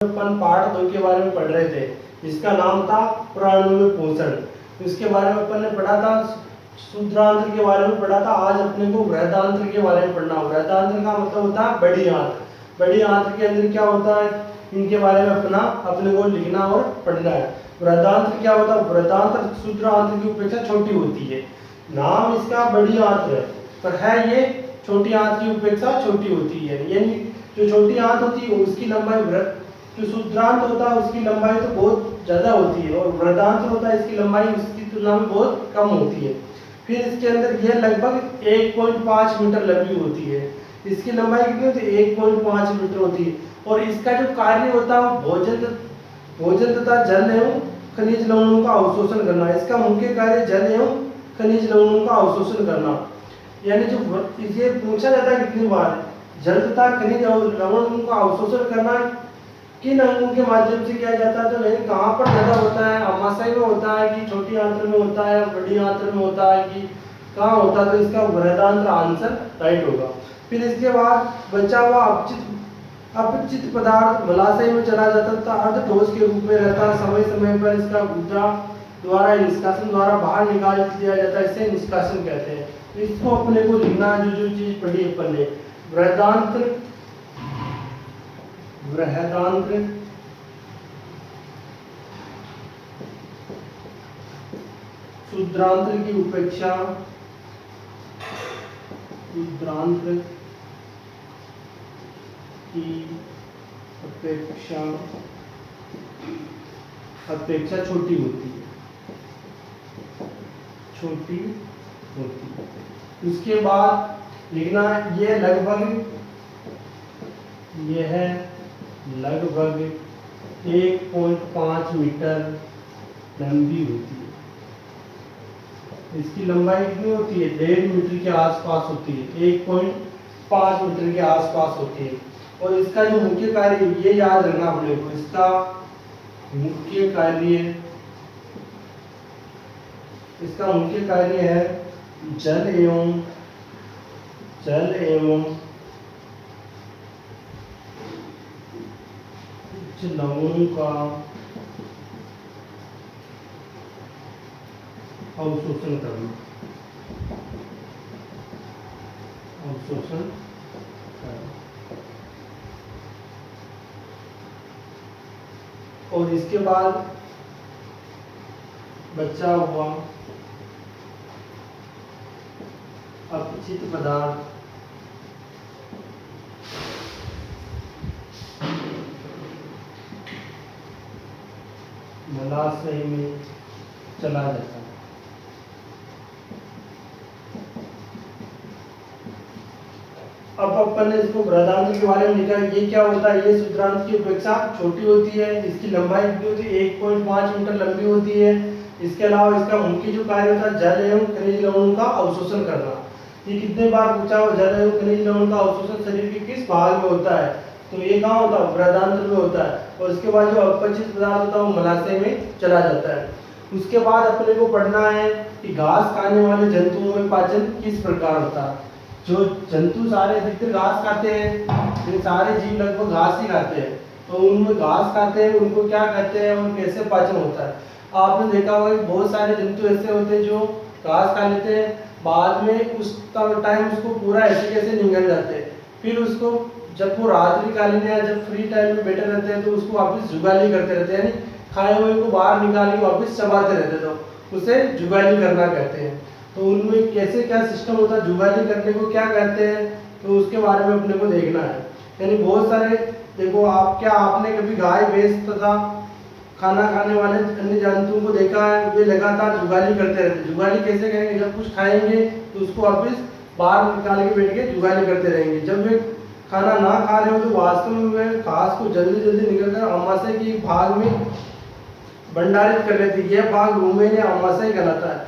अपन part 2 के बारे में पढ़ रहे थे, जिसका नाम था प्राणु में पोषण। इसके बारे में अपन ने पढ़ा था, शुद्रांत्र के बारे में पढ़ा था। आज अपने को वृहदांत्र के बारे में पढ़ना। वृहदांत्र का मतलब होता है बड़ी आंत्र। बड़ी आंत्र के अंदर क्या होता है, इनके बारे में अपने को लिखना और पढ़ना है। वृहदांत्र क्या होता है? वृहदांत्र शुद्रांत्र की अपेक्षा छोटी होती है। नाम इसका बड़ी आंत्र है, पर है ये छोटी आंत्र की अपेक्षा छोटी होती है। यानी जो छोटी आंत होती है उसकी लंबाई, जो शुद्रांत होता है उसकी लंबाई तो बहुत ज्यादा होती है, और वृहदांत्र होता है इसकी लंबाई उसकी तुलना में बहुत कम होती है। फिर इसके अंदर यह लगभग 1.5 मीटर लंबी होती है। इसकी लंबाई कितनी होती है? 1.5 मीटर होती है। और इसका जो कार्य होता है वो भोजन तथा जल एवं खनिज लवणों का अवशोषण करना। इसका मुख्य कार्य जल एवं खनिज लवणों का अवशोषण करना। यानी जो ये पूछा जाता है कितनी बार, जल तथा खनिज और लवणों का अवशोषण करना किन अंगों के माध्यम से किया जाता है? तो लेकिन कहाँ पर ज्यादा होता है? अमाशय में होता है कि छोटी आंत्र में होता है, बड़ी आंत्र में होता है कि कहाँ होता है? तो इसका वृहदांत्र आंसर राइट होगा। फिर इसके बाद बचा हुआ अपचित पदार्थ मलाशय में चला जाता था, अर्ध ठोस के रूप में रहता। समय समय पर इसका गुदा द्वारा निष्कासन द्वारा बाहर निकाल दिया जाता है, इसे निष्कासन कहते हैं। इसको अपने को लिखना, जो चीज पढ़ी अपन ने, वृहदांत्र शुद्रांत्र की उपेक्षा, शुद्रांत्र की अपेक्षा छोटी होती है, उसके बाद लिखना यह लगभग 1.5 मीटर लंबी होती है। इसकी लंबाई कितनी होती है? 1.5 मीटर के आसपास होती है, 1.5 मीटर के आसपास होती है। और इसका जो मुख्य कार्य, ये याद रखना अपने को, इसका मुख्य कार्य है जल एवं लवणों का अवशोषण करना। और इसके बाद बचा हुआ अपचित पदार्थ मलाशय में चला जाता है। अब अपन ने इसको वृहदांत्र के बारे में लिखा। ये क्या होता है? ये शुद्रांत्र की अपेक्षा छोटी होती है, इसकी लंबाई कितनी होती है? 1.5 मीटर लंबी होती है। इसके अलावा इसका मुख्य जो कार्य होता है जल एवं खनिज लवणों का अवशोषण करना। ये कितने बार पूछा हो? जल एवं खनिज लवणों का अवशोषण शरीर के किस भाग में होता है? तो ये कहाँ होता है? वृहदांत्र में होता है। और उसके बाद जो अपचित पदार्थ होता है वो मलाशय में चला जाता है। उसके बाद अपने को पढ़ना है कि घास खाने वाले जंतुओं में पाचन किस प्रकार होता है। जो जंतु सारे अधिकतर घास खाते हैं, ये सारे जीव लगभग घास ही खाते हैं, तो उनमें घास खाते हैं, उनको क्या कहते हैं और कैसे पाचन होता है? आपने देखा होगा कि बहुत सारे जंतु ऐसे होते हैं जो घास खा लेते हैं, बाद में उस टाइम उसको पूरा ऐसे कैसे निगल जाते हैं। फिर उसको जब वो रात्रि कालीन या जब फ्री टाइम में बैठे रहते हैं तो उसको वापस जुगाली करते रहते हैं, यानी खाए हुए को बाहर निकाल के वापस चबाते रहते, तो उसे जुगाली करना कहते हैं। तो उनमें कैसे क्या सिस्टम होता है, जुगाली करने को क्या कहते हैं, तो उसके बारे में अपने को देखना है। यानी बहुत सारे देखो, आपने कभी गाय भैंस तथा खाना खाने वाले अन्य जंतुओं को देखा है? वे लगातार जुगाली करते रहते हैं। जुगाली कैसे करेंगे? जब कुछ खाएंगे तो उसको वापस बाहर निकाल के बैठ के जुगाली करते रहेंगे। जब वे खाना ना खा रहे हो तो वास्तव में वे घास को जल्दी जल्दी निकलकर अमाशय के एक भाग में भंडारित कर लेते हैं। यह भाग रुमेन या अमाशय कहलाता है।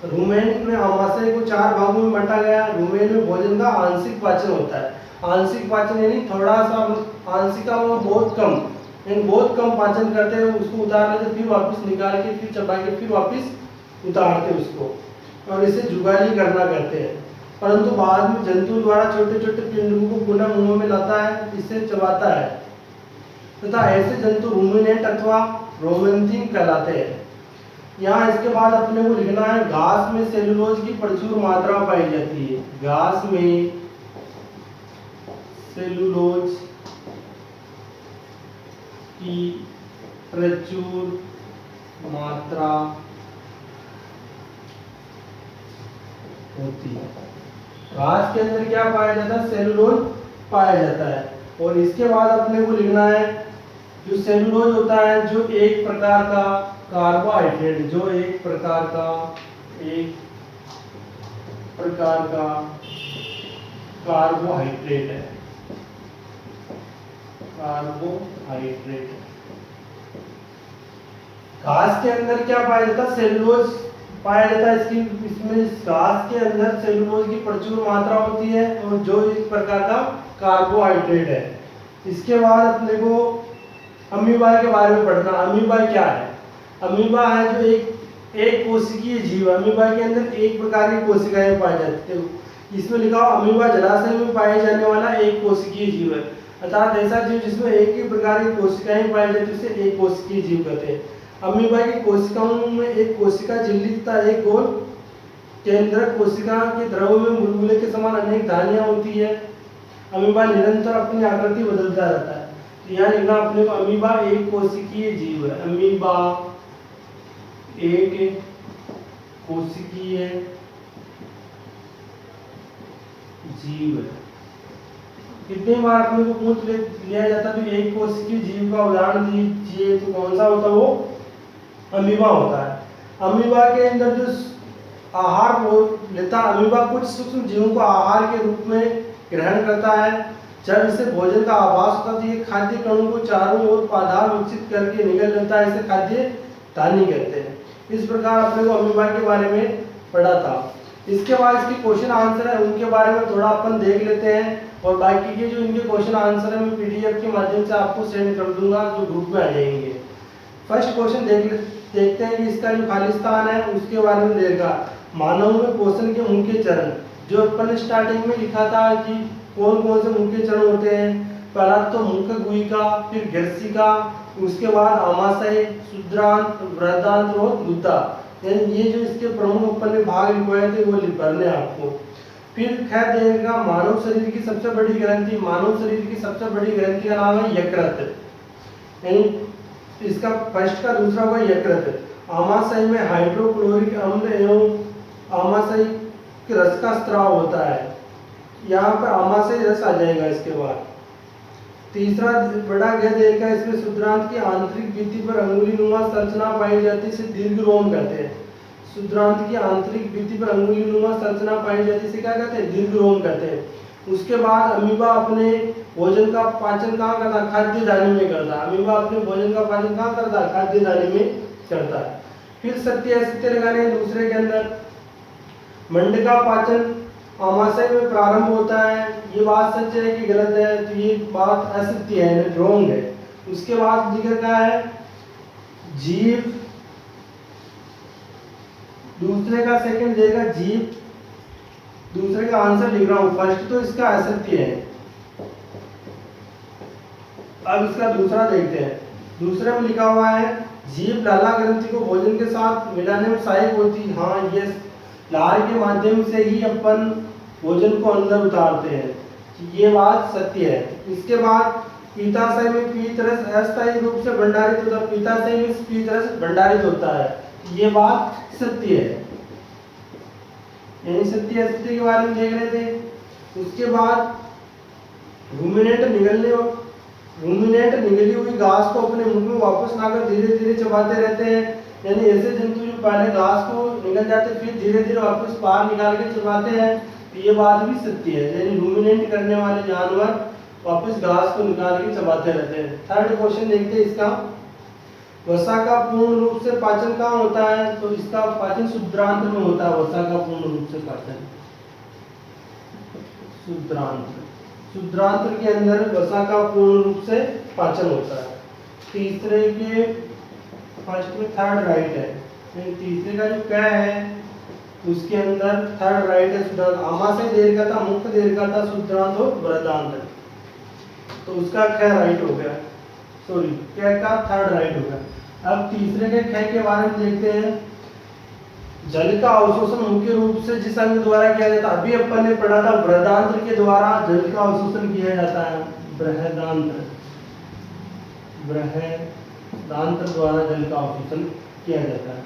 रुमेन में अमाशय को 4 भागों में बांटा गया। रुमेन में भोजन का आंशिक पाचन होता है। आंशिक पाचन यानी थोड़ा सा, आंशिका में बहुत कम पाचन करते हैं, उसको उतार लेते, फिर वापस निकाल के फिर चबा के फिर वापस उतारते उसको, और इसे जुगाली करना कहते हैं। परंतु बाद में जंतु द्वारा छोटे छोटे पिंडों को पुनः मुंह में लाता है, इसे चबाता है। तथा ऐसे जंतु रूमिनेंट अथवा रोमेंथिन कहलाते हैं। यहाँ इसके बाद अपने को लिखना है घास में सेलुलोज की प्रचुर मात्रा पाई जाती है। घास में सेलुलोज की प्रचुर मात्रा होती है। घास के अंदर क्या पाया जाता है? सेलुलोज पाया जाता है। और इसके बाद अपने को लिखना है जो सेलुलोज होता है जो एक प्रकार का कार्बोहाइड्रेट, जो एक प्रकार का कार्बोहाइड्रेट है। कार्बोहाइड्रेट घास के अंदर क्या पाया जाता है? सेलुलोज पाया जाता है। इसमें घास के अंदर सेलुलोज की प्रचुर मात्रा होती है और जो एक प्रकार का कार्बोहाइड्रेट है। इसके बाद अपने को अमीबा के बारे में पढ़ना। अमीबा क्या है? अमीबा है जो एक कोशिकीय जीव। अमीबा के अंदर एक प्रकार की कोशिकाएं पाई जाती है। इसमें लिखा हुआ अमीबा जलाशय में पाए जाने वाला एक कोशिकीय जीव है। अर्थात ऐसा जीव जिसमें एक ही प्रकार की कोशिकाएं पाई जाती है उसे एक कोशिकीय जीव कहते हैं। अमीबा की कोशिकाओं में एक कोशिका झिल्ली तथा एक गोल केंद्रक कोशिका के द्रव में बुलबुले के समान अनेक धानियां होती है। अमीबा निरंतर अपनी आकृति बदलता रहता है। तो यहाँ लिखना अपने को अमीबा एक कोशिकीय जीव है। अमीबा एक कोशिकीय जीव है। कितनी बार अपने को पूछ लिया जाता है तो एक कोशिकीय जीव का उदाहरण दीजिए, तो कौन सा होता है? वो अमीबा होता है। अमीबा के अंदर जो आहार वो लेता है, अमीबा कुछ सूक्ष्म जीवों को आहार के रूप में ग्रहण करता है। जब इसे भोजन का आभास होता है तो ये खाद्य कणों को चारों ओर आधार विकसित करके निकल लेता है। इसे खाद्य दानी कहते हैं। इस प्रकार अपने को अमीबा के बारे में पढ़ा था। इसके बाद इसके क्वेश्चन आंसर है उनके बारे में थोड़ा अपन देख लेते हैं और बाकी के जो इनके क्वेश्चन आंसर है मैं पीडीएफ के माध्यम से आपको सेंड कर दूंगा जो ग्रुप में आ जाएंगे। फर्स्ट क्वेश्चन देखते हैं कि इसका जो खाली स्थान है उसके बारे में देगा। मानव में पोषण के मुख्य चरण, जो अपन स्टार्टिंग में लिखा था कि कौन कौन से मुख्य चरण होते हैं। पहला तो मुख्य गुहिका, फिर गर्सिका, उसके बाद आमाशय, शुद्रांत, वृहदांत्र और गुद्दा। यानी ये जो इसके प्रमुख अपन ने भाग लिखवाए थे वो भरने आपको। फिर खैर देगा मानव शरीर की सबसे बड़ी ग्रंथि। मानव शरीर की सबसे बड़ी ग्रंथि का नाम है यकृत। यानी इसका फर्स्ट का दूसरा होगा यकृत। आमाशय में हाइड्रोक्लोरिक अम्ल एवं आमाशय के रस का स्त्राव होता है। यहाँ पर आमाशय रस आ जाएगा। इसके बाद तीसरा बड़ा गहदेर का, इसमें शुद्रांत की आंतरिक भित्ति पर अंगुलीनुमा संरचना पाई जाती है, इसे दीर्घरोम कहते हैं। शुद्रांत की आंतरिक भित्ति पर अंगुलीनुमा संरचना पाई जाती है, इसे क्या कहते हैं? दीर्घरोम कहते हैं। उसके बाद अमीबा अपने भोजन का पाचन कहाँ करता है? खाद्य दानी में करता है। अमीबा अपने भोजन का पाचन कहाँ करता है? खाद्य दानी में करता है। फिर सत्य असत्य लगाने दूसरे के अंदर मंड का पाचन आमाशय में प्रारंभ होता है। ये बात सच है कि गलत है? तो ये बात असत्य है, रॉन्ग है। उसके बाद जिक्र क्या है? जीव, दूसरे का सेकंड देगा जीव, दूसरे का आंसर लिख रहा हूं। फर्स्ट तो इसका असत्य है। अब इसका दूसरा देखते हैं। दूसरे में लिखा हुआ है जीव लाला ग्रंथि को भोजन के साथ मिलाने में सहायक होती है। हाँ, ये लार के माध्यम से ही अपन भोजन को अंदर उतारते हैं, ये बात सत्य है। इसके बाद पीताशय में पीत रस अस्थायी रूप से भंडारित होता है। पीताशय में पीत रस भंडारित होता है, ये बात सत्य है। यानी सत्य असत्य के बारे में देख रहे थे। उसके बाद रूमिनेंट निगली हुई घास को अपने मुंह में वापस लाकर धीरे धीरे चबाते रहते हैं। यानी ऐसे जंतु जो पहले घास को निगल जाते फिर धीरे धीरे वापस बाहर निकाल के चबाते हैं, तो ये बात भी सत्य है। यानी रूमिनेंट करने वाले जानवर वापस घास को निकाल के चबाते रहते हैं। थर्ड क्वेश्चन देखते हैं इसका। वसा का पूर्ण रूप से पाचन कहाँ होता है? तो इसका पाचन शुद्रांत में होता है। वसा का पूर्ण रूप से पाचन शुद्रांत के अंदर वसा का पूर्ण रूप से पाचन होता है। तीसरे के फर्स्ट में थर्ड राइट है। तीसरे का जो क है उसके अंदर थर्ड राइट है शुद्रांत। आमाशय दीर्घता, मुख्य दीर्घता, शुद्रांत और वृहदांत, तो उसका ख राइट हो गया। सॉरी क का थर्ड राइट होगा। अब तीसरे के ख के बारे में देखते हैं। जल का अवशोषण मुख्य रूप से जिस अंग द्वारा किया जाता है, अभी अपन ने पढ़ा था बृहदांत्र के द्वारा जल का अवशोषण किया जाता है। बृहदांत्र, बृहदांत्र द्वारा जल का अवशोषण किया जाता है।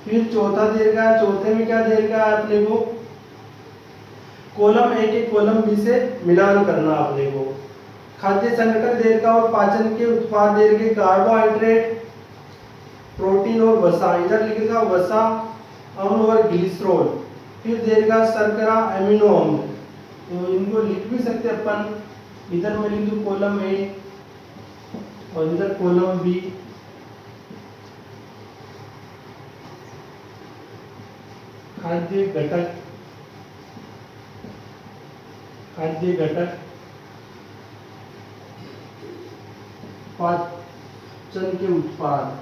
फिर चौथा दे रखा है, चौथे में क्या दे रखा है अपने को, कॉलम ए के कॉलम बी से मिलान करना अपने को। खाद्य संगठन दे रखा और पाचन के उत्पाद दे रखे कार्बोहाइड्रेट, प्रोटीन और वसा, इधर लिख रखा वसा, अम्ल और ग्लिसरॉल। फिर दे रखा शर्करा, एमिनो अम्ल। तो इनको लिख भी सकते अपन, इधर मैं लिख दूं कॉलम ए और इधर कॉलम बी। खाद्य घटक, खाद्य घटक, पाचन के उत्पाद,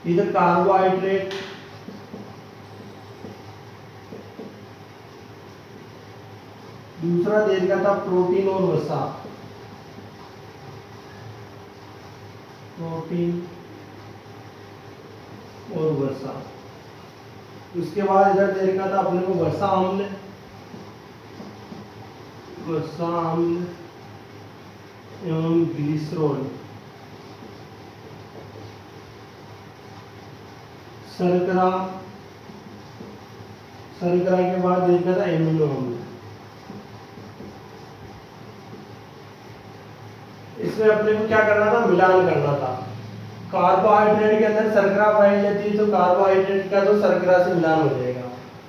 इधर कार्बोहाइड्रेट, दूसरा दे रखा था प्रोटीन और वसा, प्रोटीन और वसा। उसके बाद इधर दे रखा था अपने को वसा अम्ल, वसा अम्ल एवं ग्लिसरॉल। शर्करा, शर्करा के बाद देखा था एमिनो अम्ल। इसमें अपने को क्या करना था, मिलान करना था। कार्बोहाइड्रेट के अंदर शर्करा पाई जाती है तो कार्बोहाइड्रेट का तो शर्करा से मिलान हो जाएगा।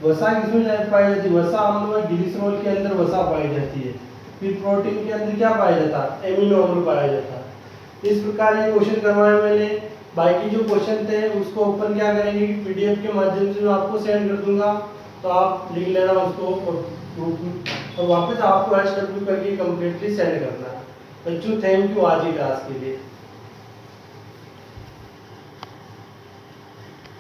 वसा किसमें पाई जाती है, वसा अम्ल में ग्लिसरॉल के अंदर वसा पाई जाती है। फिर प्रोटीन के अंदर क्या पाया जाता है, एमिनो अम्ल पाया जाता है। इस प्रकार ये क्वेश्चन करवाया मैंने। बाकी जो क्वेश्चन थे उसको अपन क्या करेंगे कि पीडीएफ के माध्यम से मैं आपको सेंड कर दूंगा, तो आप लिख लेना उसको और वापस आपको हैश टैग करके कंप्लीटली सेंड करना है। बच्चों थैंक यू आज की क्लास के लिए।